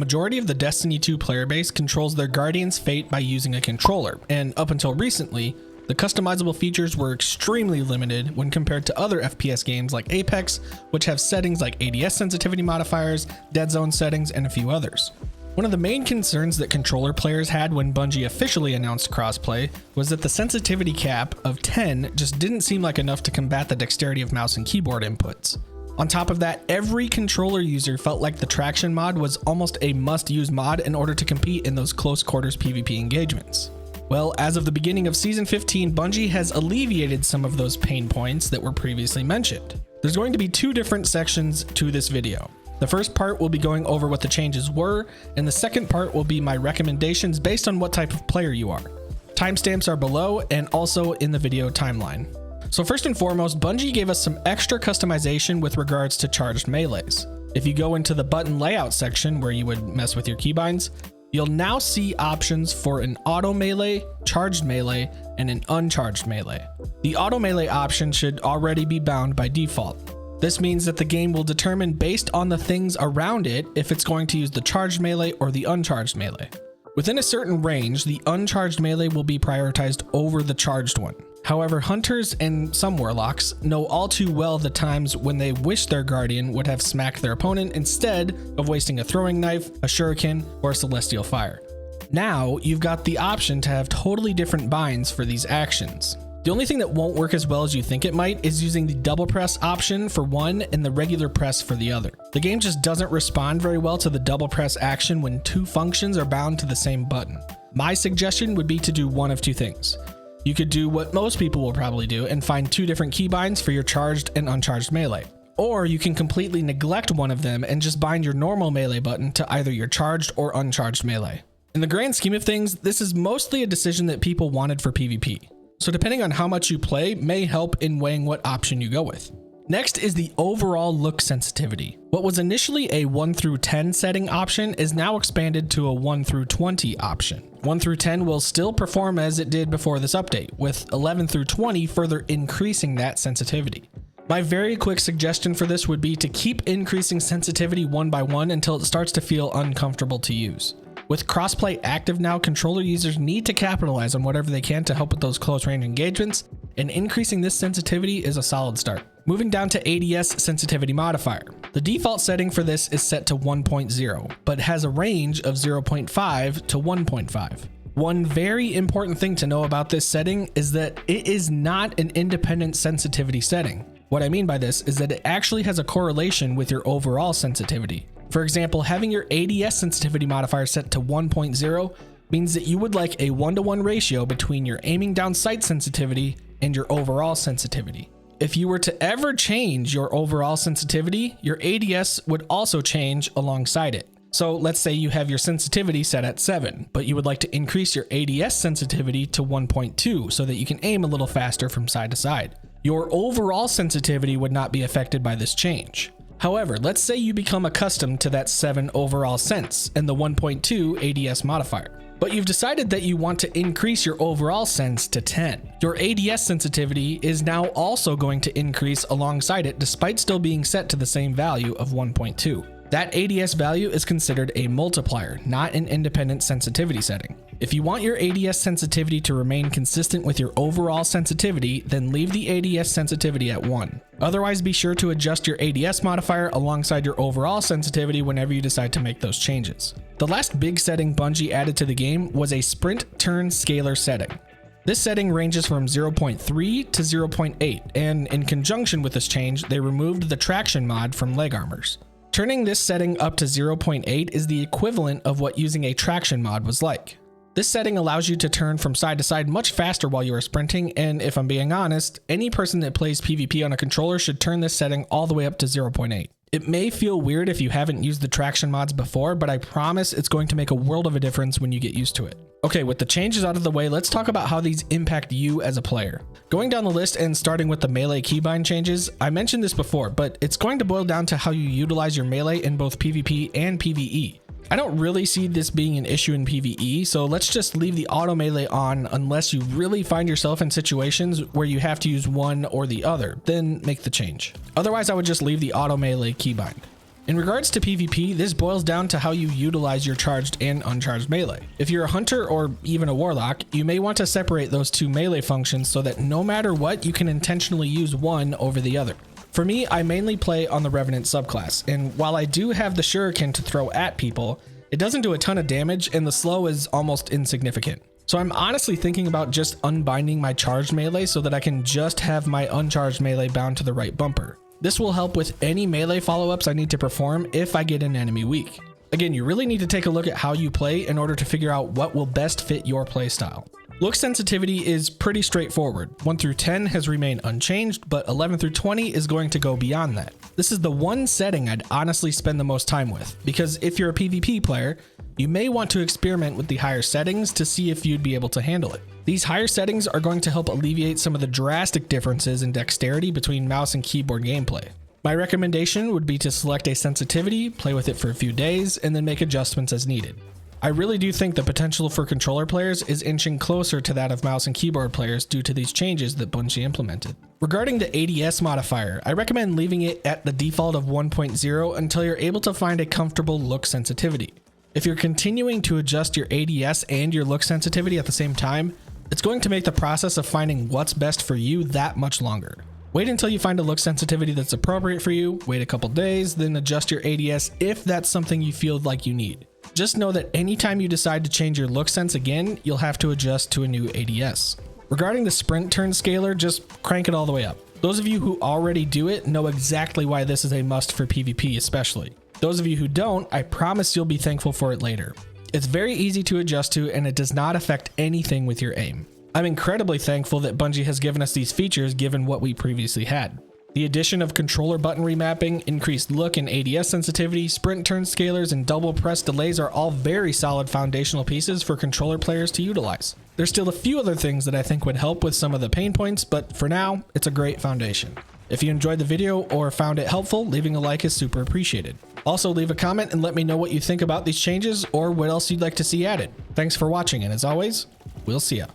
majority of the Destiny 2 player base controls their Guardian's fate by using a controller, and up until recently, the customizable features were extremely limited when compared to other FPS games like Apex, which have settings like ADS sensitivity modifiers, dead zone settings, and a few others. One of the main concerns that controller players had when Bungie officially announced crossplay was that the sensitivity cap of 10 just didn't seem like enough to combat the dexterity of mouse and keyboard inputs. On top of that, every controller user felt like the traction mod was almost a must-use mod in order to compete in those close quarters PvP engagements. Well, as of the beginning of Season 15, Bungie has alleviated some of those pain points that were previously mentioned. There's going to be two different sections to this video. The first part will be going over what the changes were, and the second part will be my recommendations based on what type of player you are. Timestamps are below and also in the video timeline. So first and foremost, Bungie gave us some extra customization with regards to charged melees. If you go into the button layout section where you would mess with your keybinds, you'll now see options for an auto melee, charged melee, and an uncharged melee. The auto melee option should already be bound by default. This means that the game will determine based on the things around it if it's going to use the charged melee or the uncharged melee. Within a certain range, the uncharged melee will be prioritized over the charged one. However, hunters and some warlocks know all too well the times when they wish their guardian would have smacked their opponent instead of wasting a throwing knife, a shuriken, or a celestial fire. Now, you've got the option to have totally different binds for these actions. The only thing that won't work as well as you think it might is using the double press option for one and the regular press for the other. The game just doesn't respond very well to the double press action when two functions are bound to the same button. My suggestion would be to do one of two things. You could do what most people will probably do and find two different keybinds for your charged and uncharged melee. Or you can completely neglect one of them and just bind your normal melee button to either your charged or uncharged melee. In the grand scheme of things, this is mostly a decision that people wanted for PvP. So depending on how much you play may help in weighing what option you go with. Next is the overall look sensitivity. What was initially a 1 through 10 setting option is now expanded to a 1 through 20 option. 1 through 10 will still perform as it did before this update, with 11 through 20 further increasing that sensitivity. My very quick suggestion for this would be to keep increasing sensitivity one by one until it starts to feel uncomfortable to use. With crossplay active now, controller users need to capitalize on whatever they can to help with those close range engagements, and increasing this sensitivity is a solid start. Moving down to ADS sensitivity modifier. The default setting for this is set to 1.0, but has a range of 0.5 to 1.5. One very important thing to know about this setting is that it is not an independent sensitivity setting. What I mean by this is that it actually has a correlation with your overall sensitivity. For example, having your ADS sensitivity modifier set to 1.0 means that you would like a 1-to-1 ratio between your aiming down sight sensitivity and your overall sensitivity. If you were to ever change your overall sensitivity, your ADS would also change alongside it. So let's say you have your sensitivity set at 7, but you would like to increase your ADS sensitivity to 1.2 so that you can aim a little faster from side to side. Your overall sensitivity would not be affected by this change. However, let's say you become accustomed to that 7 overall sense and the 1.2 ADS modifier. But you've decided that you want to increase your overall sense to 10. Your ADS sensitivity is now also going to increase alongside it despite still being set to the same value of 1.2. That ADS value is considered a multiplier, not an independent sensitivity setting. If you want your ADS sensitivity to remain consistent with your overall sensitivity, then leave the ADS sensitivity at 1. Otherwise, be sure to adjust your ADS modifier alongside your overall sensitivity whenever you decide to make those changes. The last big setting Bungie added to the game was a sprint turn scaler setting. This setting ranges from 0.3 to 0.8, and in conjunction with this change, they removed the traction mod from leg armors. Turning this setting up to 0.8 is the equivalent of what using a traction mod was like. This setting allows you to turn from side to side much faster while you are sprinting, and if I'm being honest, any person that plays PvP on a controller should turn this setting all the way up to 0.8. It may feel weird if you haven't used the traction mods before, but I promise it's going to make a world of a difference when you get used to it. Okay, with the changes out of the way, let's talk about how these impact you as a player. Going down the list and starting with the melee keybind changes, I mentioned this before, but it's going to boil down to how you utilize your melee in both PvP and PvE. I don't really see this being an issue in PvE, so let's just leave the auto melee on unless you really find yourself in situations where you have to use one or the other, then make the change. Otherwise, I would just leave the auto melee keybind. In regards to PvP, this boils down to how you utilize your charged and uncharged melee. If you're a hunter or even a warlock, you may want to separate those two melee functions so that no matter what, you can intentionally use one over the other. For me, I mainly play on the Revenant subclass, and while I do have the shuriken to throw at people, it doesn't do a ton of damage and the slow is almost insignificant. So I'm honestly thinking about just unbinding my charged melee so that I can just have my uncharged melee bound to the right bumper. This will help with any melee follow-ups I need to perform if I get an enemy weak. Again, you really need to take a look at how you play in order to figure out what will best fit your playstyle. Look sensitivity is pretty straightforward. 1 through 10 has remained unchanged, but 11 through 20 is going to go beyond that. This is the one setting I'd honestly spend the most time with, because if you're a PvP player, you may want to experiment with the higher settings to see if you'd be able to handle it. These higher settings are going to help alleviate some of the drastic differences in dexterity between mouse and keyboard gameplay. My recommendation would be to select a sensitivity, play with it for a few days, and then make adjustments as needed. I really do think the potential for controller players is inching closer to that of mouse and keyboard players due to these changes that Bungie implemented. Regarding the ADS modifier, I recommend leaving it at the default of 1.0 until you're able to find a comfortable look sensitivity. If you're continuing to adjust your ADS and your look sensitivity at the same time, it's going to make the process of finding what's best for you that much longer. Wait until you find a look sensitivity that's appropriate for you, wait a couple days, then adjust your ADS if that's something you feel like you need. Just know that anytime you decide to change your look sense again, you'll have to adjust to a new ADS. Regarding the sprint turn scaler, just crank it all the way up. Those of you who already do it know exactly why this is a must for PvP especially. Those of you who don't, I promise you'll be thankful for it later. It's very easy to adjust to and it does not affect anything with your aim. I'm incredibly thankful that Bungie has given us these features given what we previously had. The addition of controller button remapping, increased look and ADS sensitivity, sprint turn scalers, and double press delays are all very solid foundational pieces for controller players to utilize. There's still a few other things that I think would help with some of the pain points, but for now, it's a great foundation. If you enjoyed the video or found it helpful, leaving a like is super appreciated. Also, leave a comment and let me know what you think about these changes or what else you'd like to see added. Thanks for watching, and as always, we'll see ya.